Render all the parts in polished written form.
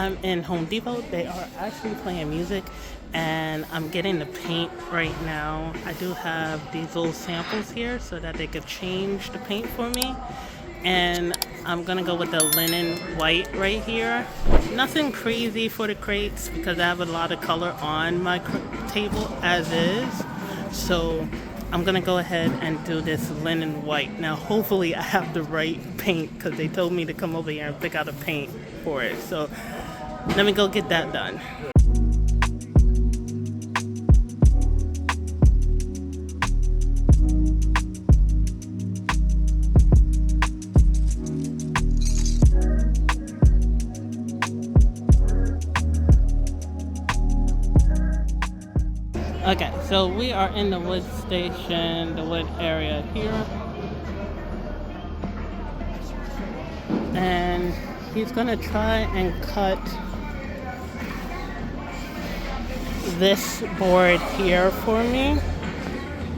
I'm in Home Depot. They are actually playing music and I'm getting the paint right now. I do have these little samples here so that they could change the paint for me. And I'm gonna go with the linen white right here. Nothing crazy for the crates because I have a lot of color on my table as is. So I'm gonna go ahead and do this linen white. Now hopefully I have the right paint because they told me to come over here and pick out a paint for it. So let me go get that done. Okay, so we are in the wood station, the wood area here. And he's gonna try and cut this board here for me.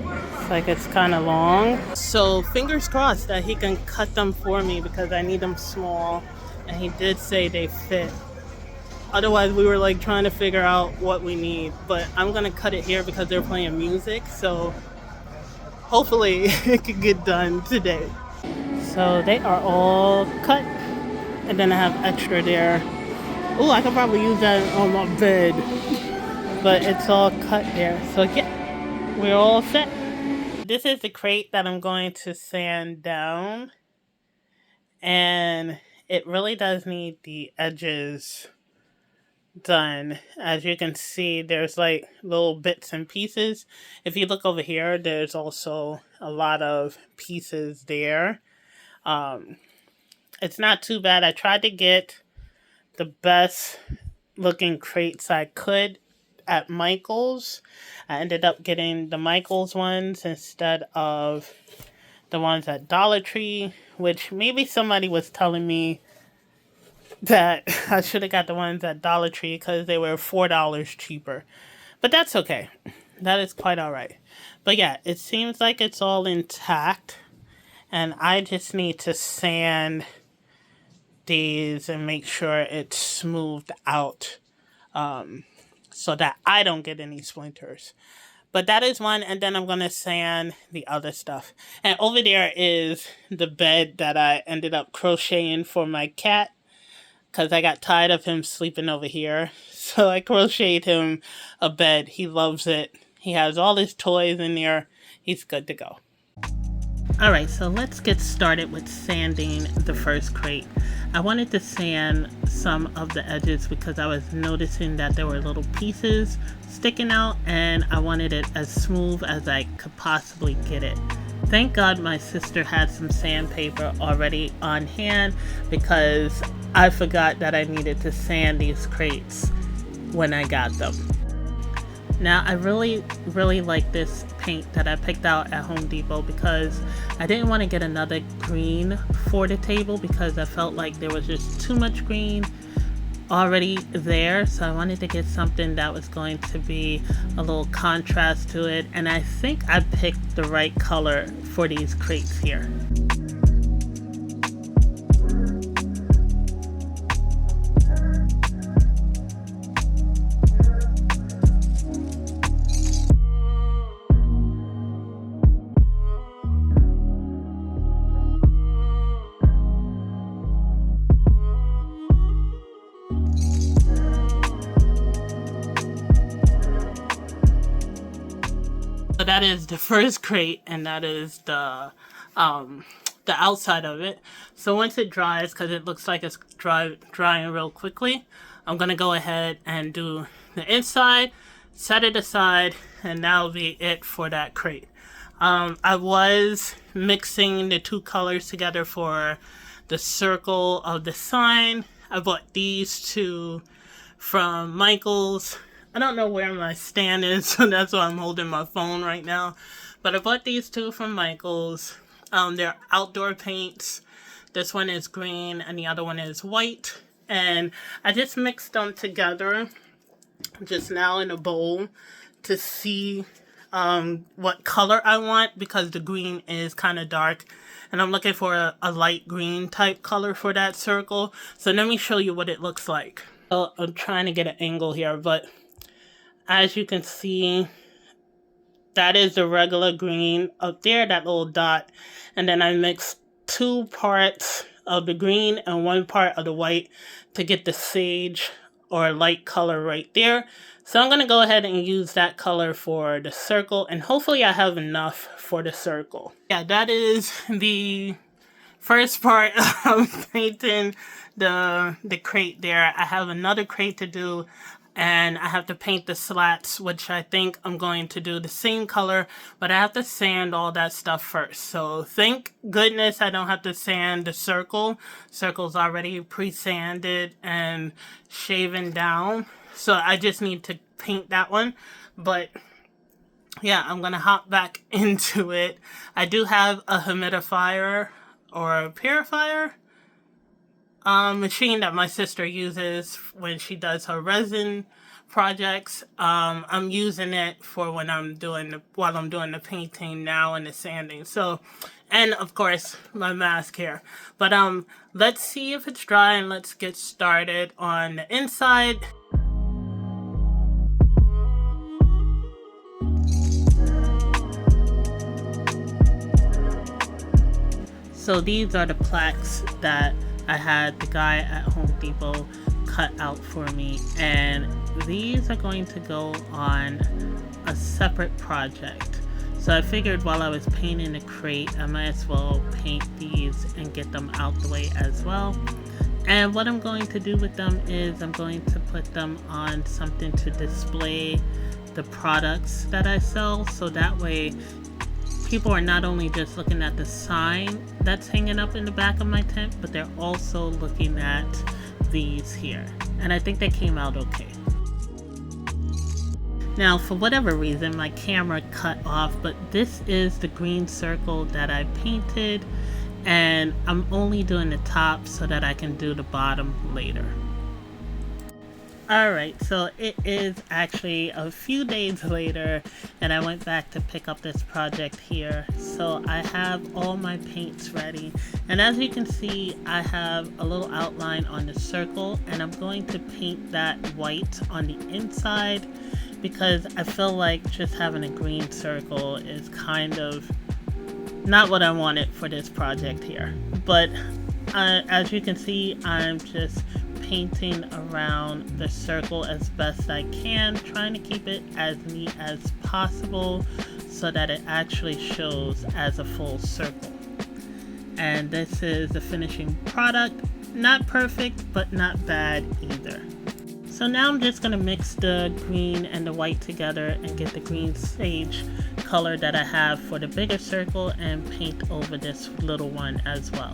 It's like it's kind of long. So fingers crossed that he can cut them for me because I need them small. And he did say they fit. Otherwise, we were like trying to figure out what we need. But I'm gonna cut it here because they're playing music. So hopefully it could get done today. So they are all cut. And then I have extra there. Oh, I could probably use that on my bed. But it's all cut there. So yeah, we're all set. This is the crate that I'm going to sand down. And it really does need the edges done. As you can see, there's like little bits and pieces. If you look over here, there's also a lot of pieces there. It's not too bad. I tried to get the best looking crates I could at Michael's. I ended up getting the Michael's ones instead of the ones at Dollar Tree, which maybe somebody was telling me that I should have got the ones at Dollar Tree because they were $4 cheaper. But that's okay. That is quite alright. But yeah, it seems like it's all intact. And I just need to sand these and make sure it's smoothed out so that I don't get any splinters. But that is one, and then I'm going to sand the other stuff. And over there is the bed that I ended up crocheting for my cat because I got tired of him sleeping over here. So I crocheted him a bed. He loves it. He has all his toys in there. He's good to go. Alright, so let's get started with sanding the first crate. I wanted to sand some of the edges because I was noticing that there were little pieces sticking out and I wanted it as smooth as I could possibly get it. Thank God my sister had some sandpaper already on hand because I forgot that I needed to sand these crates when I got them. Now I really like this paint that I picked out at Home Depot because I didn't want to get another green for the table because I felt like there was just too much green already there. So I wanted to get something that was going to be a little contrast to it, and I think I picked the right color for these crates here. So that is the first crate, and that is the outside of it. So once it dries, because it looks like it's drying real quickly, I'm gonna go ahead and do the inside, set it aside, and that'll be it for that crate. I was mixing the two colors together for the circle of the sign. I bought these two from Michael's. I don't know where my stand is, so that's why I'm holding my phone right now. But I bought these two from Michael's. They're outdoor paints. This one is green and the other one is white. And I just mixed them together just now in a bowl to see what color I want because the green is kind of dark. And I'm looking for a light green type color for that circle. So let me show you what it looks like. So I'm trying to get an angle here, but as you can see, that is the regular green up there, that little dot. And then I mixed 2 parts of the green and 1 part of the white to get the sage or light color right there. So I'm going to go ahead and use that color for the circle, and hopefully I have enough for the circle. Yeah, that is the first part of painting the crate there. I have another crate to do, and I have to paint the slats, which I think I'm going to do the same color, but I have to sand all that stuff first. So thank goodness I don't have to sand the circle. Circle's already pre-sanded and shaven down, so I just need to paint that one. But yeah, I'm gonna hop back into it. I do have a humidifier or a purifier machine that my sister uses when she does her resin projects. I'm using it for when while I'm doing the painting now and the sanding. So, and of course my mask here. But let's see if it's dry and let's get started on the inside. So these are the plaques that I had the guy at Home Depot cut out for me, and these are going to go on a separate project. So I figured while I was painting the crate, I might as well paint these and get them out the way as well. And what I'm going to do with them is I'm going to put them on something to display the products that I sell, so that way people are not only just looking at the sign that's hanging up in the back of my tent, but they're also looking at these here. And I think they came out okay. Now, for whatever reason, my camera cut off, but this is the green circle that I painted, and I'm only doing the top so that I can do the bottom later. Alright, so it is actually a few days later, and I went back to pick up this project here. So I have all my paints ready, and as you can see, I have a little outline on the circle, and I'm going to paint that white on the inside because I feel like just having a green circle is kind of not what I wanted for this project here. But as you can see, I'm just painting around the circle as best I can, trying to keep it as neat as possible so that it actually shows as a full circle. And this is the finishing product. Not perfect, but not bad either. So now I'm just going to mix the green and the white together and get the green sage color that I have for the bigger circle and paint over this little one as well.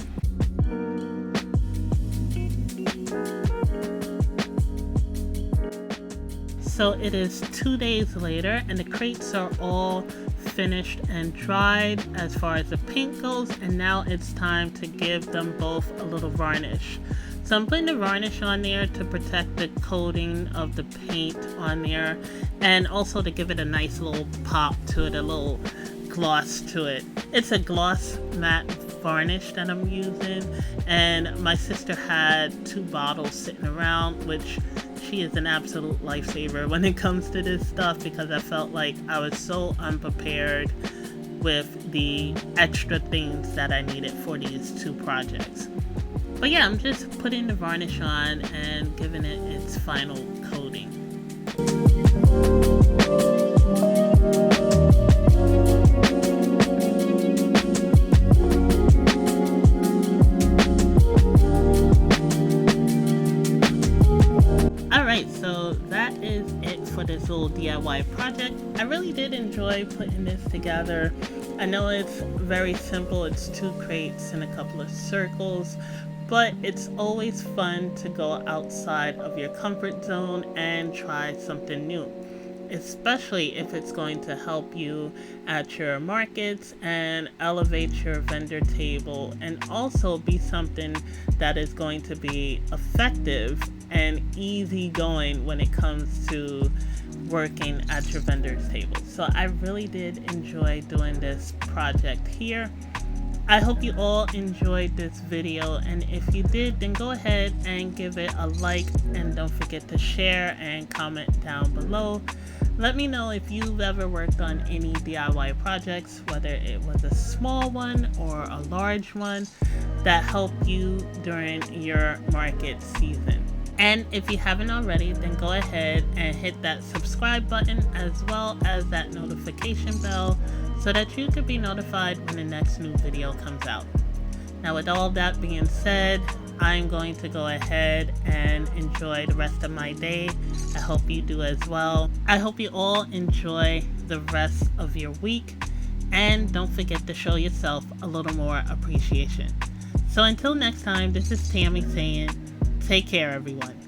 So it is 2 days later, and the crates are all finished and dried as far as the paint goes, and now it's time to give them both a little varnish. So I'm putting the varnish on there to protect the coating of the paint on there, and also to give it a nice little pop to it, a little gloss to it. It's a gloss matte varnish that I'm using, and my sister had 2 bottles sitting around, which she is an absolute lifesaver when it comes to this stuff, because I felt like I was so unprepared with the extra things that I needed for these 2 projects. But yeah, I'm just putting the varnish on and giving it its final coating. Alright, so that is it for this little DIY project. I really did enjoy putting this together. I know it's very simple, it's 2 crates and a couple of circles, but it's always fun to go outside of your comfort zone and try something new, especially if it's going to help you at your markets and elevate your vendor table, and also be something that is going to be effective and easygoing when it comes to working at your vendor's table. So I really did enjoy doing this project here. I hope you all enjoyed this video, and if you did, then go ahead and give it a like, and don't forget to share and comment down below. Let me know if you've ever worked on any DIY projects, whether it was a small one or a large one that helped you during your market season. And if you haven't already, then go ahead and hit that subscribe button as well as that notification bell so that you can be notified when the next new video comes out. Now, with all that being said, I'm going to go ahead and enjoy the rest of my day. I hope you do as well. I hope you all enjoy the rest of your week, and don't forget to show yourself a little more appreciation. So until next time, this is Tammy saying, take care, everyone.